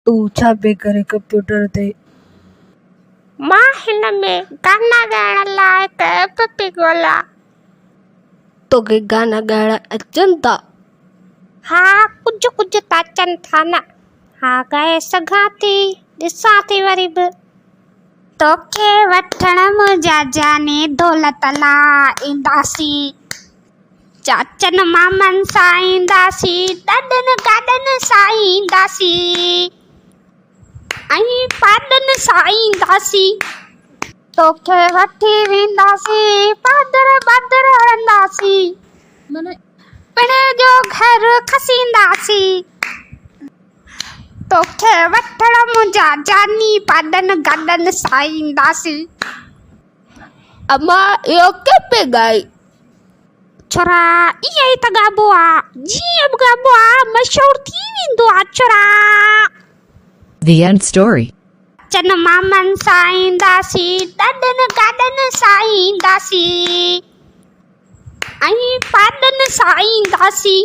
तू छा पे करे कंप्यूटर ते? मां हिन में गाना ॻाइण लाइ हिकु ऐप पई ॻोल्हां। तोखे गाना ॻाइण अचनि था? हा, कुझु कुझु त अचनि था न। हा, ॻाए सघां थी, ॾिसां थी वरी बि। तोखे वठण मुंहिंजा जाने दौलत ला ईंदासीं, चाचनि मामनि सां ईंदासीं, ॾाॾनि गाॾनि सां ईंदासीं, ऐं पाॾनि सां ईंदासीं। तोखे वठी वेंदासीं, पादर पादर हणंदासीं, पिणे जो घर खसींदासीं। तोखे वठण मुंहिंजा जानी पाॾनि गाॾनि सां ईंदासीं। अम्मा इहो के पे ॻाई? छोरा ईअं ई त ॻाइबो आहे, जीअं बि ॻाइबो आहे मशहूरु थी वेंदो आहे छोरा। The end story. चन मामनि सां ईंदासीं, ॾाॾनि गाॾनि सां ईंदासीं, ऐं पाॾनि सां ईंदासीं।